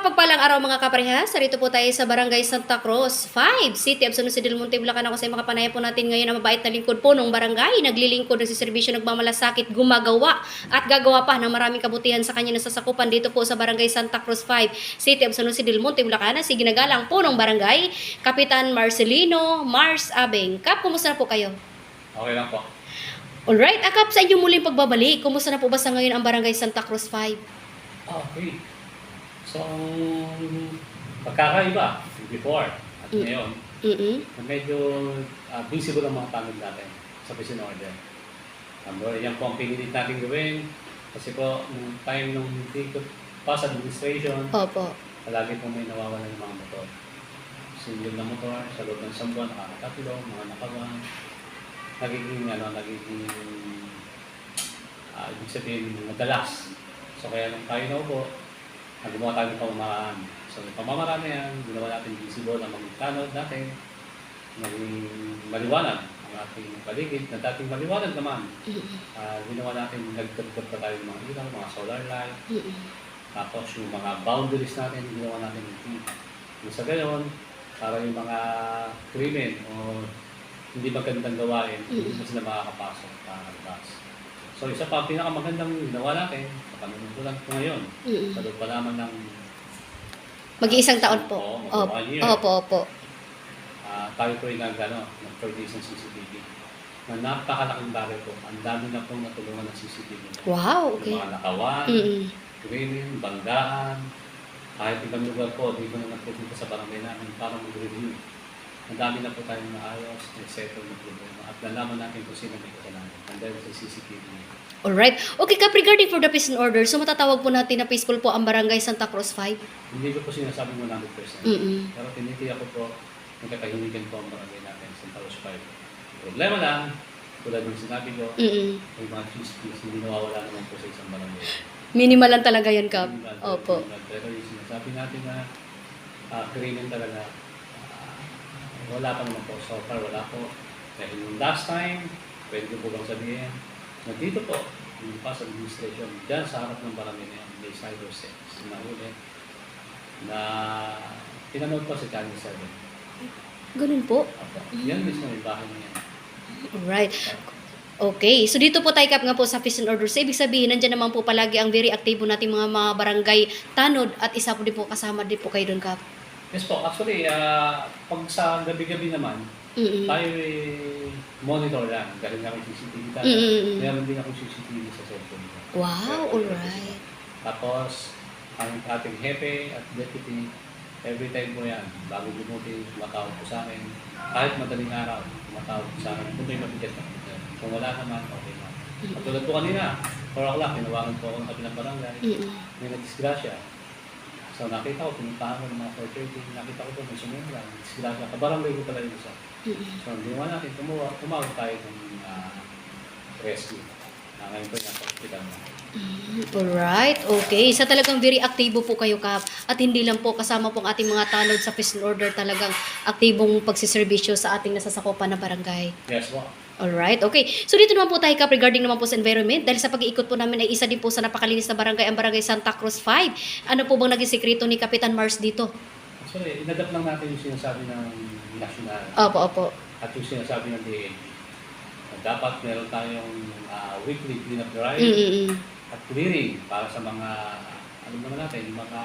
Mapagpalang araw mga kaparehas, sarito po tayo sa Barangay Santa Cruz 5, City of San Jose del Monte, Bulacan. Ako sa makapanaya po natin ngayon ang mabait na lingkod po ng barangay. Naglilingkod, nagsiservisyo, nagmamalasakit, gumagawa at gagawa pa ng maraming kabutihan sa kanya nasasakupan dito po sa Barangay Santa Cruz 5, City of San Jose del Monte, Bulacan. Si ginagalang po ng barangay, Kapitan Marcelino Mars Abeng. Kap, kumusta na po kayo? Okay lang po. Alright, Kap, sa inyong muling pagbabalik, kumusta na po ba sa ngayon ang Barangay Santa Cruz 5? Okay. So, pagkakaiba before at ngayon, medyo visible ang mga tanong natin sa prison order. Yan po ang pinilit natin gawin kasi po, nung time nung hindi ko pa sa administration, Opo. palagi po may nawawalan ng mga motor. Single na motor, sa loob ng isang buwan, nakakatatlo, mga nakawan. Nagiging ibig sabihin, madalas. So, kaya nung tayo na po, gumawa tayo ng pamamaraan. So, yung pamamaraan na yan, ginawa natin visible ang mga tanod natin, maging maliwanag ang ating paligid, na dating maliwanag naman. Ginawa natin, nagkagkag pa tayo ng mga ilaw, mga solar light. Tapos yung mga boundaries natin, ginawa natin yung sa gayon, para yung mga krimen o hindi magandang gawain, hindi na sila makakapasok para labas. So, isa pa, pinakamagandang ginawa natin, sa panunungkulan ko ngayon, sa loob pa naman ng Mag-iisang taon po. Opo. Tayo po ay nag-purchase ng CCTV. Na napakalaking bagay po. Ang dami na pong natulungan ng CCTV. Wow, okay. Yung mga nakawan, krimen, banggaan, kahit ibang lugar po, dito na nagpupunta sa barangay namin para mag-review. Ang dami na po tayong naayos, nag-settle na problema, at nalaman natin kung sino may kasalanan. And dahil sa CCTV. Alright. Okay, Kap, regarding for the peace and order, so matatawag po natin na peaceful po ang Barangay Santa Cruz 5? Hindi ko po sinasabi 100%. Pero tinitiyak ko po, nagkakahinigan po ang barangay natin, Santa Cruz 5. Problema lang, tulad ng sinabi ko, may mga chismis, hindi nawawala naman po sa isang barangay. Minimal lang talaga yan, Kap. Opo. Pero yung sinasabi natin na krimen talaga, wala pa naman po. So far, wala po. Dahil yung last time, pwede ko po bang sabihin, nandito po, yung past administration, dyan sa harap ng barangay na yan, may cyber sex na ulit, na pinanood po sa Channel 7. Ganun po? Yan mismo yung bahay niya. Alright. Okay. So dito po tayo, Kap, nga po sa peace and order. So ibig sabihin, nandyan naman po palagi ang very active nating mga barangay tanod at isa po din po kasama din po kayo doon, Kap. Yes po. Actually, pag sa gabi-gabi naman, tayo monitor lang. Dahil nga may CCTV tayo. Meron din akong CCTV sa cellphone. Wow, alright. Tapos, ang ating hepe at deputy, every time po yan, bago bumuti, tumatawag po sa akin. Kahit madaling araw, tumatawag po sa akin. Kung may mabigat na. Kung wala naman, okay na. At tulad po kanina, 4 o'clock, tinawagan po ako ng kabilang barangay. May nagdisgrasya. So nakita ko, pinuntahan ko ng mga 4:30, nakita ko po may sumembra, nagdisgrasya. Kabarangay ko pala yung isa. So hindi naman natin, tumawag tayo ng rescue. Ngayon po yung nasa hospital na. Alright, okay. Sa talagang very aktibo po kayo, Kap. At hindi lang po kasama po ang ating mga tanod sa peace and order, talagang aktibong pagsiservisyo sa ating nasasakupan na barangay. Yes po. Alright, okay. So dito naman po tayo, Kap, regarding naman po sa environment. Dahil sa pag-iikot po namin ay isa din po sa napakalinis na barangay, ang Barangay Santa Cruz 5. Ano po bang naging sekreto ni Kapitan Mars dito? Actually, inadapt lang natin yung sinasabi ng national. Opo. At yung sinasabi ng DND. Dapat meron tayong weekly clean up drive at clearing para sa mga, alam naman natin, yung mga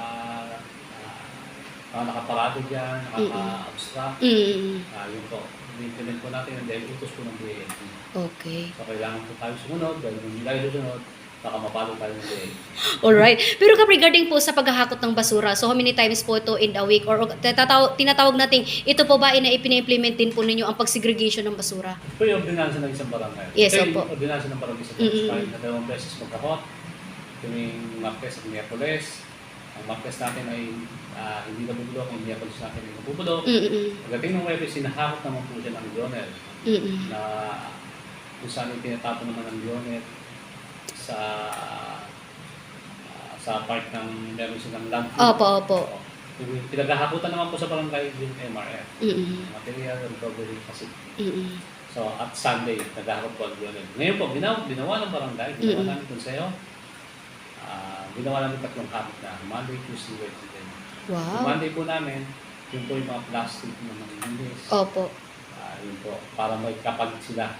nakaparado dyan, naka-abstract. Yun po. I-implement po natin yung dahil utos po ng DND. Okay. So, kailangan po tayo sumunod, dahil kung hindi tayo susunod, baka mapalo tayo ng DND. Alright. Pero Kap, regarding po sa paghahakot ng basura, so how many times po ito in a week? Or tinatawag natin, ito po ba na ipina-implement din po ninyo ang pag-segregation ng basura? Ito yung ordinansa ng isang barangay. Yes, ito opo. yung ordinansa ng barangay sa Pag-Spine na 2 beses magkakot. Tuwing Martes at Miyerkules. Ang Martes natin ay hindi nabubulok, ang Miyerkules natin ay nabubulok. Pagdating ng Webes, sinahakot naman po siya ng Lionel. Na kung saan yung tinatapon naman ng Lionel sa part ng meron silang landfill. Opo. Pinaghahakutan naman po sa barangay yung MRF. Material Recovery Facility. So, at Sunday, naghahakot po ang Lionel. Ngayon po, ginawa ng barangay, ginawa namin kung sa'yo, ginawa namin 3 hakot na Monday, Tuesday, Wednesday. Yung Wow. Monday po namin, yun po yung mga plastic na manilinis. Opo. Yun po, para may kapalit sila.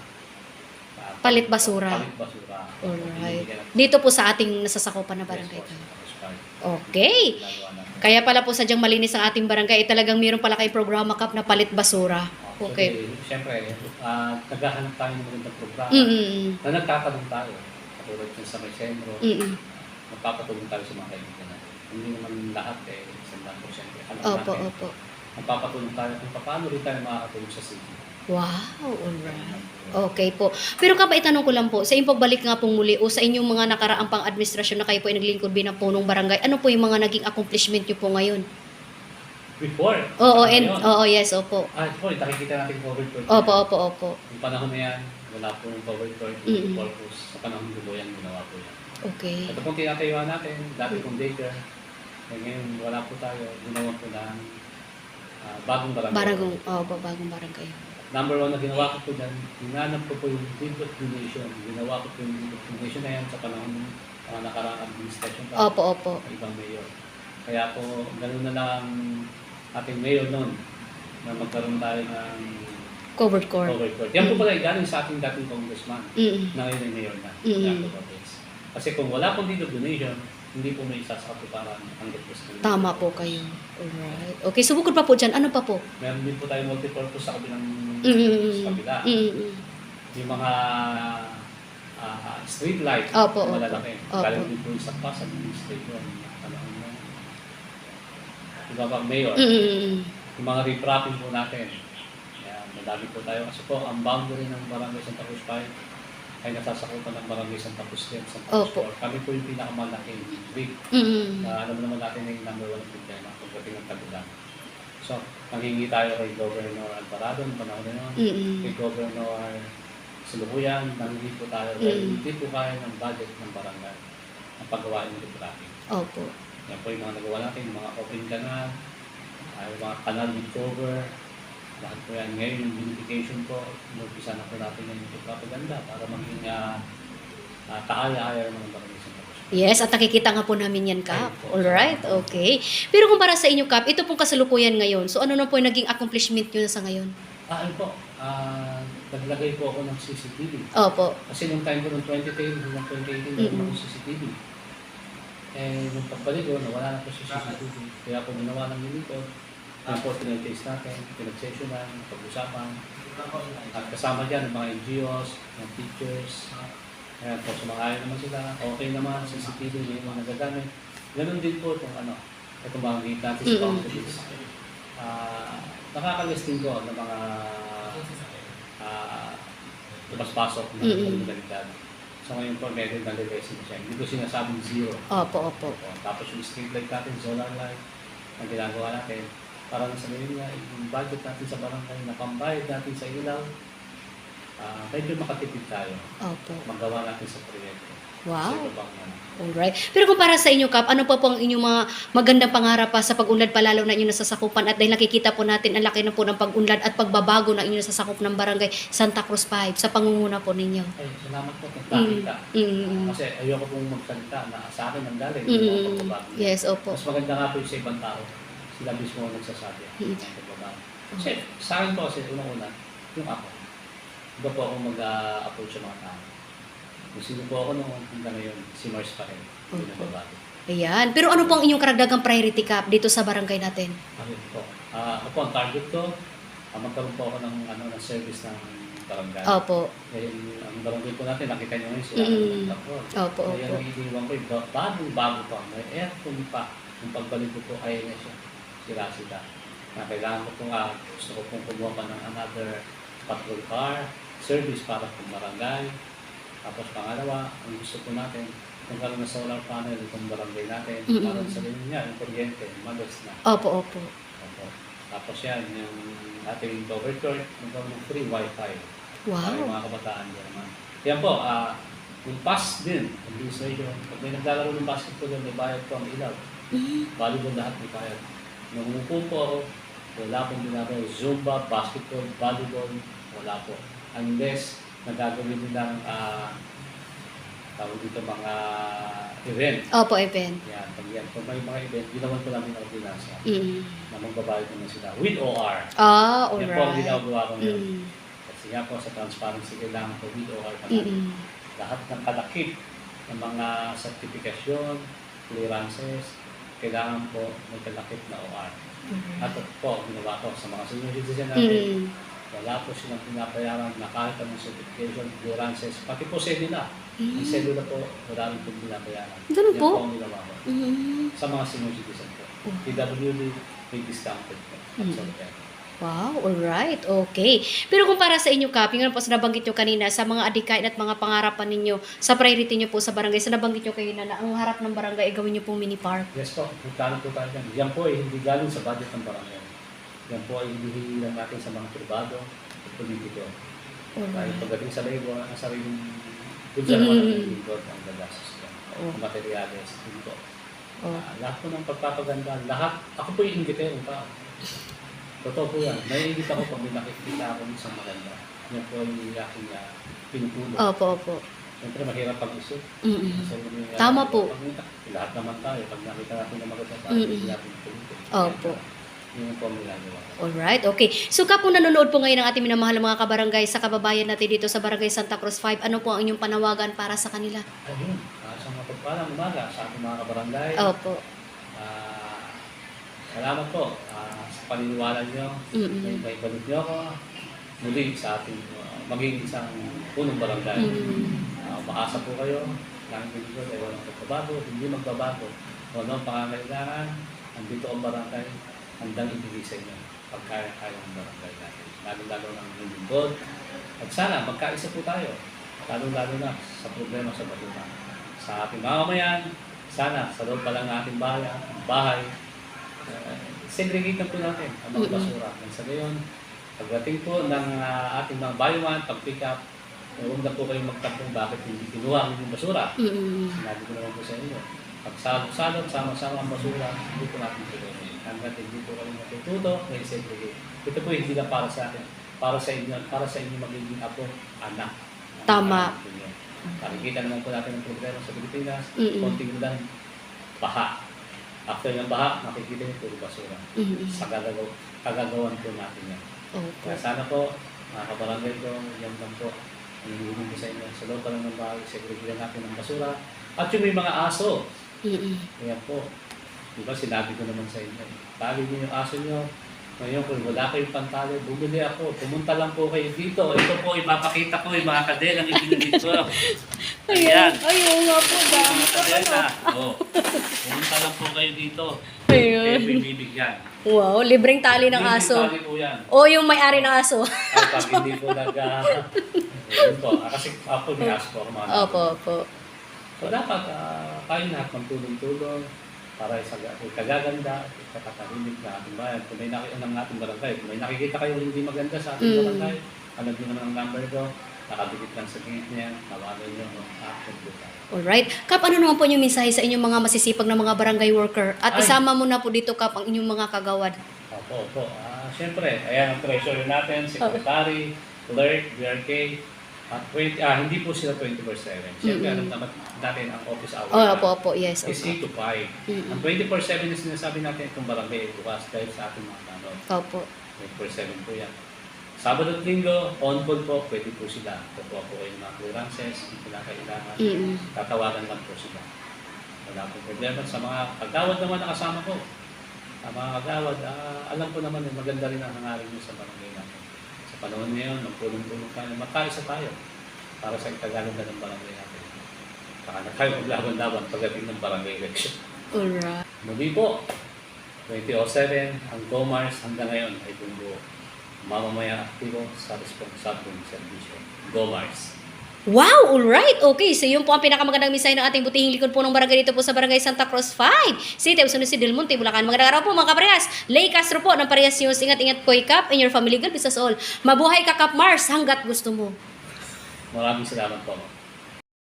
Palit basura. Palit basura. Alright. Binibigyan ng- Dito po sa ating nasasakupan na barangay. Yes, po, tapos pa. Okay. Ginagawa namin. Kaya pala po sadyang malinis ang ating barangay. Talagang mayroon pala kay programa Kap na palit basura. Okay. So, siyempre, naghahanap tayo ng magandang programa Mm-mm. na nagtatanong tayo. Katulad yung sa may sentro, Mm-mm. magpapatulong tayo sa mga kaibigan natin. Hindi naman lahat 100%. Alam Opo, natin, opo. magpapatulong tayo kung paano rin tayo makakatulong sa city. Wow, alright. Okay po. Pero Kap, itanong ko lang po, sa inyong pagbalik nga pong muli o sa inyong mga nakaraang pang administrasyon na kayo po ay naglingkod bilang punong barangay, ano po yung mga naging accomplishment nyo po ngayon? Before, Oo, ngayon, yes, opo. ito, nakikita natin covered court. Opo, opo, opo. Yung panahon na yan, wala po yung covered court, Mm-mm. yung purpose. Sa panahon ng yan, ginawa po yan. Okay. Ito pong tinatayuan natin, dati pong daycare, ngayon wala po tayo, ginawa po ng bagong barangay. Bagong barangay. Number 1 na ginawa ko po dyan, hinanap ko po yung deed of donation. Ginawa ko po yung deed of donation na yan sa panahon ng nakaraang administration pa Opo. ng ibang mayor. Kaya po, ganoon na lang ang ating mayor noon na magkaroon tayo ng Covered court. covered court. Yan po pala galing sa ating dating congressman Mm-mm. na ngayon ay mayor na. Mm. Jaco Lopez. Kasi kung wala pong deed of donation, hindi po may isasakatuparan ang request. Tama po kayo. Alright. Okay, so bukod pa po dyan, ano pa po? Meron din po tayo multipurpose sa kabilang Mm-mm. sa kabila. Mm-mm. Yung mga street light, Opo, malalaki. opo. Galing din po isang pa sa administration. Panahon na. Diba ba, Mayor? Mm-mm. Yung mga repropping po natin. Kaya madami po tayo. Kasi po, ang boundary ng Barangay Santa Cruz 5 ay nasasakupan ng Barangay Santa Cruz 10, Santa Cruz Opo. 4. Kami po yung pinakamalaki big. Mm-mm. Na alam naman natin na yung number 1 problema pagdating ng Tagulang. So, nanghingi tayo kay Governor Alvarado ng panahon na yun. Mm-mm. Kay Governor Silubuyan, nanghingi po tayo. Hindi po kaya ng budget ng barangay ang paggawain ng traffic. Opo. Yan po yung mga nagawa natin, yung mga open canal, yung mga canal with cover, lahat po yan. Ngayon yung beautification po, inumpisa na po natin yung propaganda para maging kaaya-aya ng mga barangay sa Cruz. Yes, at nakikita nga po namin yan, Kap. Ayun po. Alright, okay. Pero kung para sa inyo, Kap, ito pong kasalukuyan ngayon. So, ano na po yung naging accomplishment nyo sa ngayon? Ano po, naglagay po ako ng CCTV. Opo. Kasi nung time ko nung 2010 hanggang 2018, meron ako CCTV. Eh, nung pagbalik ko, nawala na po sa CCTV. Kaya po ginawa ng unito, yung po pinag-taste natin, pinag-sessionan, pag-usapan. At kasama dyan ng mga NGOs, ng teachers. Kaya po, sumang-ayon naman sila. Okay naman, CCTV, may mga nagagamit. Ganun din po itong itong mga gate natin sa boundaries. Nakakalisting ko ng mga tumas-pasok na komunidad. So ngayon po, meron na reversing siya. Hindi ko sinasabing zero. Opo. Tapos yung street light natin, solar light, ang ginagawa natin, para na sabihin nga, yung budget natin sa barangay, na pambayad natin sa ilaw, medyo makatipid tayo. Opo. Magawa natin sa proyekto. Wow. Sa ibang Alright. Pero kung para sa inyo, Kap, ano pa po ang inyong mga magandang pangarap pa sa pag-unlad pa lalo na inyong nasasakupan at dahil nakikita po natin ang laki na po ng pag-unlad at pagbabago ng inyong nasasakop ng barangay Santa Cruz 5 sa pangunguna po ninyo? Ay, salamat po kung nakita. Mm. Kasi ayoko pong magsalita na sa akin ang galing. Mm. Yes, opo. Mas maganda nga po yung sa ibang tao. Sila mismo ang nagsasabi. ng pagbabago. Kasi sa akin po kasi unang-una, yung ako. Iba po ako mag-approach sa mga tao. Kung sino po ako noong hanggang ngayon, si Mars pa rin. Hindi na babago. Ayan. Pero ano po ang inyong karagdagang priority, Kap, dito sa barangay natin? Ano po? Ako ang target ko, magkaroon po ako ng service ng barangay. Opo. Ngayon, ang barangay po natin, nakita nyo ngayon sila ng tapon. Opo. Kaya ang iniwan ko, bagong-bago pa. May aircon pa. Yung pagbalik ko po, kaya na siya. Sila. Na kailangan ko po gusto ko pong kumuha pa ng another patrol car, service para po barangay. Tapos pangalawa, ang gusto po natin, kung karoon na solar panel itong barangay natin, para sa rin niya, yung kuryente, magas na. Opo. Tapos yan, yung ating covered court, magkaroon ng free wifi. Para yung Wow. mga kabataan din naman. Yan po, yung pass din, administration, pag may naglalaro ng basketball yan, may bayad po ang ilaw. Volleyball lahat may bayad. Nung umupo po ako, wala pong ginagawa. Zumba, basketball, volleyball, wala po. Unless nagagawin nilang tawag dito mga event. Opo, event. Yan, pag yan. Kung may mga event, ginawan ko namin ang ordinansa na Mm. magbabayad naman sila with OR. Ah, Yan po ang alright. ginagawa ko ngayon. Mm. Kasi nga po sa transparency, kailangan ko with OR pa natin. Mm. Lahat ng kalakip ng mga sertifikasyon, clearances, kailangan po may kalakip na OR. At ito po, ginawa ko sa mga senior citizen natin, Mm. wala po silang pinapayaran na kahit anong certification, clearances, pati po cellula. Yung cellula po, wala rin po pinapayaran. Ganun Yan po? po ang ginawa ko. Mm. Sa mga senior citizen po. PWD, may discounted po. At so, yan. Wow, alright, okay. Pero kung para sa inyo, Kap, yung po sa nabanggit nyo kanina, sa mga adikain at mga pangarapan ninyo, sa priority nyo po sa barangay, sa nabanggit nyo kayo na ang harap ng barangay ay gawin nyo pong mini park. Yes po, magkano po tayo dyan. Yan po ay hindi galing sa budget ng barangay. Yan po ay hinihingi lang natin sa mga pribado at politiko. Dahil Alright. pagdating sa labor, ang sariling bulsa naman ng Mm. lingkod ang gagastos ko. Oh. Materials, yun po. Oh. Lahat po ng pagpapaganda, lahat, ako po yung ingitero tao. Totoo po yan. Naiingit ako pag may nakikita ako ng isang maganda. Yan po yung aking pinutulong. Opo, opo. Siyempre, mahirap pag-isip. Mm-mm. So, Tama po. Lahat naman tayo, pag nakita natin na maganda tayo, Mm-mm. hindi natin pinutulong. Opo. Yun po ang ginagawa. Alright, okay. So, Kap, kung nanonood po ngayon ang ating minamahal na mga kabarangay sa kababayan natin dito sa Barangay Santa Cruz 5, ano po ang inyong panawagan para sa kanila? Ayun, sa mga pagpalang umaga sa ating mga kabarangay. Opo. Salamat po sa paniniwala nyo. Mm-mm. May balik nyo ako muli sa ating maging isang punong barangay. Maasa po kayo. Langit pinigod ay walang pagbabago, hindi magbabago. Kung ano ang pangangailangan, andito ang barangay, handang ibigay sa inyo pagkaya-kaya ng barangay natin. Lalo-lalo ng lingkod. At sana magkaisa po tayo. Lalo-lalo na sa problema sa basura. Sa ating mamamayan, sana sa loob pa lang ng ating bahay, segregate na po natin ang mga basura. At sa gayon, pagdating po ng ating mga bayuman, pag-pick up, huwag na po kayong magtampong bakit hindi kinuha ang inyong basura. Sinabi ko naman po sa inyo. Pag salot-salot, sama-sama ang basura, hindi po natin tuloy. Hanggat hindi po kayo natututo, may segregate. Ito po hindi lang para sa akin, para sa inyo magiging apo, anak. Tama. Nakikita naman po natin ang problema sa Pilipinas, Mm-mm. konting ulan, baha. After ng baha, makikita niyo puro basura. Sa kagagawan po natin yan. Opo. Kaya sana po, mga kabarangay ko, yan lang po. Ang hinihiling ko sa inyo. Sa loob pa lang ng bahay, segregayan natin ng basura. At yung may mga aso, kaya po, di ba sinabi ko naman sa inyo, tali niyo yung aso niyo. Ngayon, kung wala kayong pantali, bumili ako. Pumunta lang po kayo dito. Ito po, ipapakita ko yung mga kadelang ipinili ko. Ayan. Ayun nga po, dami Mga po. kadela. Oo. Pumunta lang po kayo dito. Ayun. Kayo may bibigyan. Wow, libreng tali ng Libreng aso. tali po yan. O yung may-ari ng aso. Ay, pag hindi po yun po. Kasi ako may aso po ako mga anak. Opo, opo. So dapat tayo lahat magtulong-tulong para sa kagaganda, kakatahimik na ating bayan. Kung may nakikita ng ating barangay, kung may nakikita kayo hindi maganda sa ating barangay, alam niyo naman ang number ko, nakadikit lang sa gate niya, tawagan niyo, action po tayo. Alright. Kap, ano naman po yung mensahe sa inyong mga masisipag na mga barangay worker? At Ay. isama mo na po dito, Kap, ang inyong mga kagawad. Opo. Siyempre, ayan ang treasurer natin, secretary, clerk, BRK, at hindi po sila 24/7. Siyempre, alam naman natin ang office hour Oh, opo, yes. is 8 to 5. Ang 24/7 na sinasabi natin itong barangay ay bukas dahil sa ating mga tanong. Opo. 24/7 po yan. Sabado at Linggo, on-call po, pwede po sila. Kukuha po kayo ng mga clearances, kung kailangan. Tatawagan lang po sila. Wala po problema. Sa mga kagawad naman na kasama ko, ang mga kagawad, alam ko naman maganda rin ang hangarin nyo sa barangay natin. Sa panahon ngayon, magpulong-pulong tayo, magkaisa tayo para sa ikagaganda ng barangay natin. Saka na tayo maglaban-laban pagdating ng barangay election. Alright. Muli po, 2007, ang GoMars hanggang ngayon ay bumuo. Mamamaya aktibo sa responsabong serbisyo. GoMars. Wow, alright. Okay, so yun po ang pinakamagandang mensahe ng ating butihing likod po ng barangay dito po sa Barangay Santa Cruz 5. City of San Jose del Monte, Bulacan. Magandang araw po mga kaparehas. Lay Castro po ng Parehas News. Ingat-ingat po Kap and your family. God bless us all. Mabuhay ka, Kap Mars, hanggat gusto mo. Maraming salamat po.